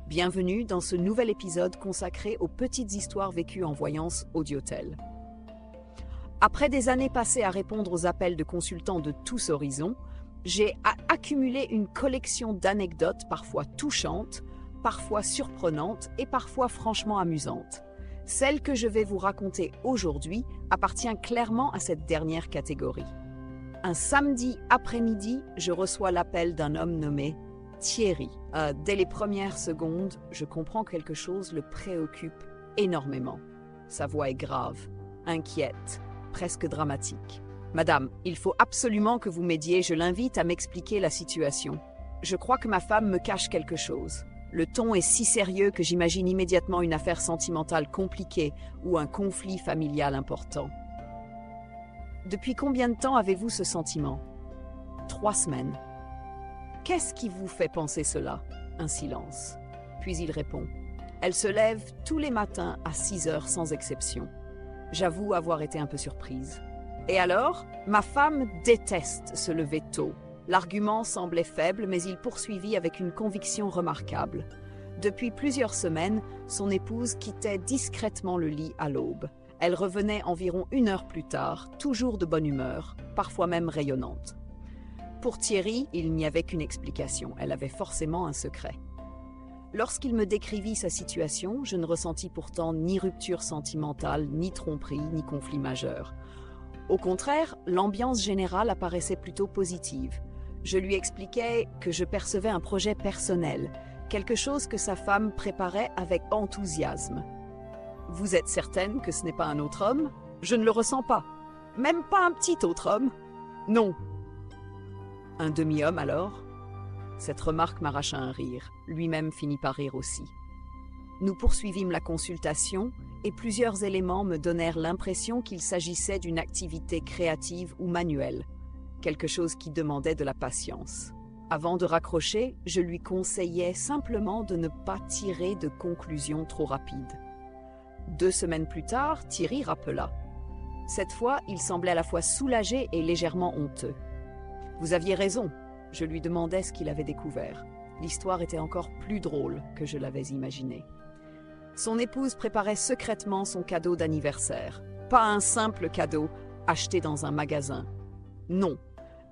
Bienvenue dans ce nouvel épisode consacré aux petites histoires vécues en voyance Audiotel. Après des années passées à répondre aux appels de consultants de tous horizons, j'ai accumulé une collection d'anecdotes parfois touchantes, parfois surprenantes et parfois franchement amusantes. Celle que je vais vous raconter aujourd'hui appartient clairement à cette dernière catégorie. Un samedi après-midi, je reçois l'appel d'un homme nommé Thierry. Dès les premières secondes, je comprends que quelque chose le préoccupe énormément. Sa voix est grave, inquiète, presque dramatique. « Madame, il faut absolument que vous m'aidiez, je l'invite à m'expliquer la situation. Je crois que ma femme me cache quelque chose. Le ton est si sérieux que j'imagine immédiatement une affaire sentimentale compliquée ou un conflit familial important. » « Depuis combien de temps avez-vous ce sentiment ? » « 3 semaines. » « Qu'est-ce qui vous fait penser cela ? » Un silence. Puis il répond. « Elle se lève tous les matins à 6 heures sans exception. » J'avoue avoir été un peu surprise. « Et alors ? Ma femme déteste se lever tôt. » L'argument semblait faible, mais il poursuivit avec une conviction remarquable. Depuis plusieurs semaines, son épouse quittait discrètement le lit à l'aube. Elle revenait environ 1 heure plus tard, toujours de bonne humeur, parfois même rayonnante. Pour Thierry, il n'y avait qu'une explication, elle avait forcément un secret. Lorsqu'il me décrivit sa situation, je ne ressentis pourtant ni rupture sentimentale, ni tromperie, ni conflit majeur. Au contraire, l'ambiance générale apparaissait plutôt positive. Je lui expliquais que je percevais un projet personnel, quelque chose que sa femme préparait avec enthousiasme. « Vous êtes certaine que ce n'est pas un autre homme ? Je ne le ressens pas. Même pas un petit autre homme ? Non. » « Un demi-homme alors ?» Cette remarque m'arracha un rire. Lui-même finit par rire aussi. Nous poursuivîmes la consultation et plusieurs éléments me donnèrent l'impression qu'il s'agissait d'une activité créative ou manuelle, quelque chose qui demandait de la patience. Avant de raccrocher, je lui conseillais simplement de ne pas tirer de conclusions trop rapides. 2 semaines plus tard, Thierry rappela. Cette fois, il semblait à la fois soulagé et légèrement honteux. « Vous aviez raison », je lui demandais ce qu'il avait découvert. L'histoire était encore plus drôle que je l'avais imaginé. Son épouse préparait secrètement son cadeau d'anniversaire. Pas un simple cadeau acheté dans un magasin. Non,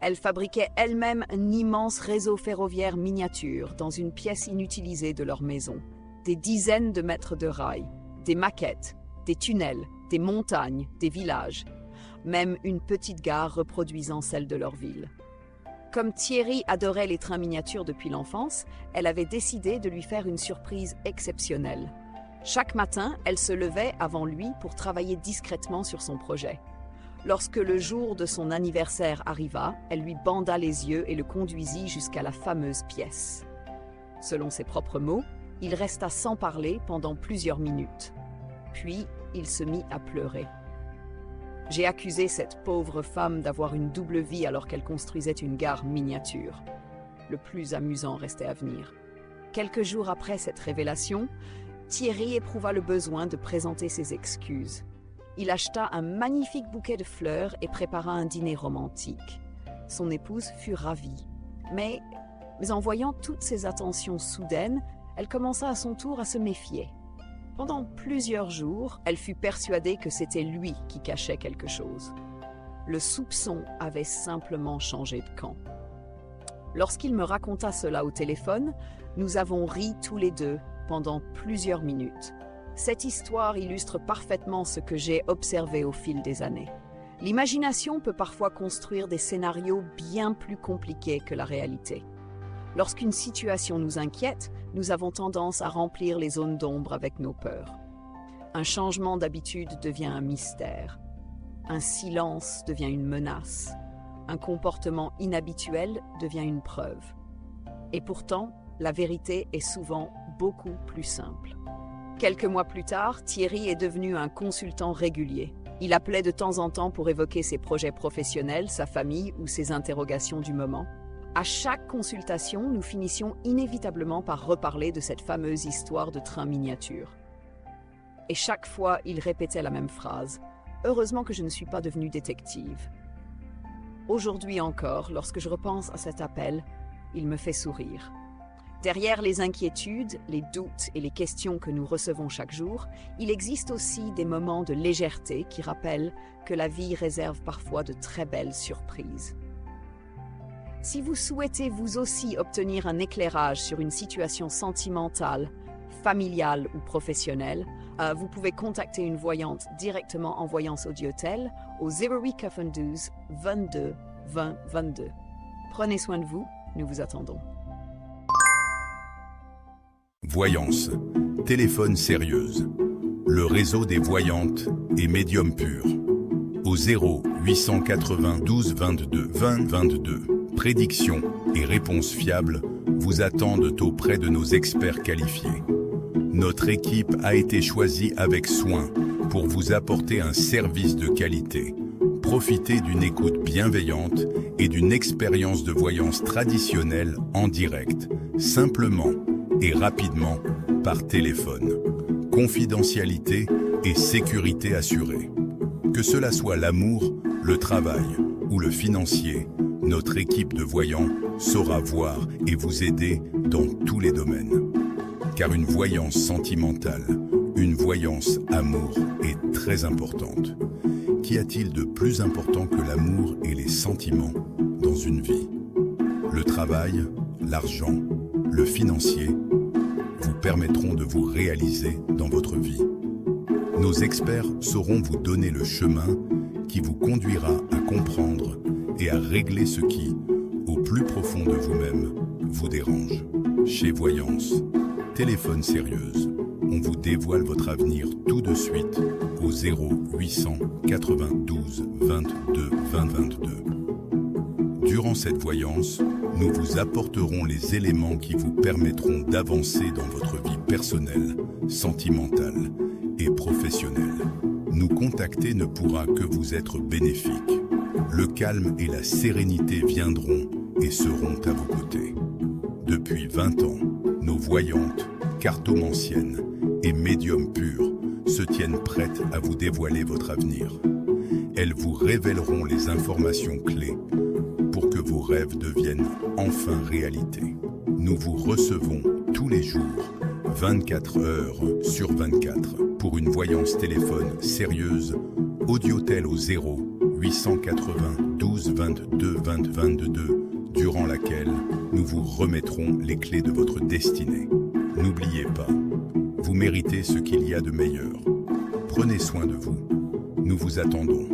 elle fabriquait elle-même un immense réseau ferroviaire miniature dans une pièce inutilisée de leur maison. Des dizaines de mètres de rails, des maquettes, des tunnels, des montagnes, des villages. Même une petite gare reproduisant celle de leur ville. Comme Thierry adorait les trains miniatures depuis l'enfance, elle avait décidé de lui faire une surprise exceptionnelle. Chaque matin, elle se levait avant lui pour travailler discrètement sur son projet. Lorsque le jour de son anniversaire arriva, elle lui banda les yeux et le conduisit jusqu'à la fameuse pièce. Selon ses propres mots, il resta sans parler pendant plusieurs minutes. Puis, il se mit à pleurer. J'ai accusé cette pauvre femme d'avoir une double vie alors qu'elle construisait une gare miniature. Le plus amusant restait à venir. Quelques jours après cette révélation, Thierry éprouva le besoin de présenter ses excuses. Il acheta un magnifique bouquet de fleurs et prépara un dîner romantique. Son épouse fut ravie. Mais en voyant toutes ces attentions soudaines, elle commença à son tour à se méfier. Pendant plusieurs jours, elle fut persuadée que c'était lui qui cachait quelque chose. Le soupçon avait simplement changé de camp. Lorsqu'il me raconta cela au téléphone, nous avons ri tous les deux pendant plusieurs minutes. Cette histoire illustre parfaitement ce que j'ai observé au fil des années. L'imagination peut parfois construire des scénarios bien plus compliqués que la réalité. Lorsqu'une situation nous inquiète, nous avons tendance à remplir les zones d'ombre avec nos peurs. Un changement d'habitude devient un mystère. Un silence devient une menace. Un comportement inhabituel devient une preuve. Et pourtant, la vérité est souvent beaucoup plus simple. Quelques mois plus tard, Thierry est devenu un consultant régulier. Il appelait de temps en temps pour évoquer ses projets professionnels, sa famille ou ses interrogations du moment. À chaque consultation, nous finissions inévitablement par reparler de cette fameuse histoire de train miniature. Et chaque fois, il répétait la même phrase. « Heureusement que je ne suis pas devenue détective. » Aujourd'hui encore, lorsque je repense à cet appel, il me fait sourire. Derrière les inquiétudes, les doutes et les questions que nous recevons chaque jour, il existe aussi des moments de légèreté qui rappellent que la vie réserve parfois de très belles surprises. Si vous souhaitez vous aussi obtenir un éclairage sur une situation sentimentale, familiale ou professionnelle, vous pouvez contacter une voyante directement en Voyance Audiotel au 0892 22 20 22. Prenez soin de vous, nous vous attendons. Voyance, téléphone sérieuse. Le réseau des voyantes et médiums purs. Au 0892 22 20 22. Prédictions et réponses fiables vous attendent auprès de nos experts qualifiés. Notre équipe a été choisie avec soin pour vous apporter un service de qualité. Profitez d'une écoute bienveillante et d'une expérience de voyance traditionnelle en direct, simplement et rapidement par téléphone. Confidentialité et sécurité assurée. Que cela soit l'amour, le travail ou le financier, notre équipe de voyants saura voir et vous aider dans tous les domaines. Car une voyance sentimentale, une voyance amour est très importante. Qu'y a-t-il de plus important que l'amour et les sentiments dans une vie? Le travail, l'argent, le financier vous permettront de vous réaliser dans votre vie. Nos experts sauront vous donner le chemin qui vous conduira à comprendre et à régler ce qui, au plus profond de vous-même, vous dérange. Chez Voyance, téléphone sérieuse, on vous dévoile votre avenir tout de suite au 0892 22 20 22. Durant cette voyance, nous vous apporterons les éléments qui vous permettront d'avancer dans votre vie personnelle, sentimentale et professionnelle. Nous contacter ne pourra que vous être bénéfique. Le calme et la sérénité viendront et seront à vos côtés. Depuis 20 ans, nos voyantes, cartomanciennes et médiums purs se tiennent prêtes à vous dévoiler votre avenir. Elles vous révéleront les informations clés pour que vos rêves deviennent enfin réalité. Nous vous recevons tous les jours, 24 heures sur 24, pour une voyance téléphone sérieuse, Audiotel au 0892 22 20 22, durant laquelle nous vous remettrons les clés de votre destinée. N'oubliez pas, vous méritez ce qu'il y a de meilleur. Prenez soin de vous. Nous vous attendons.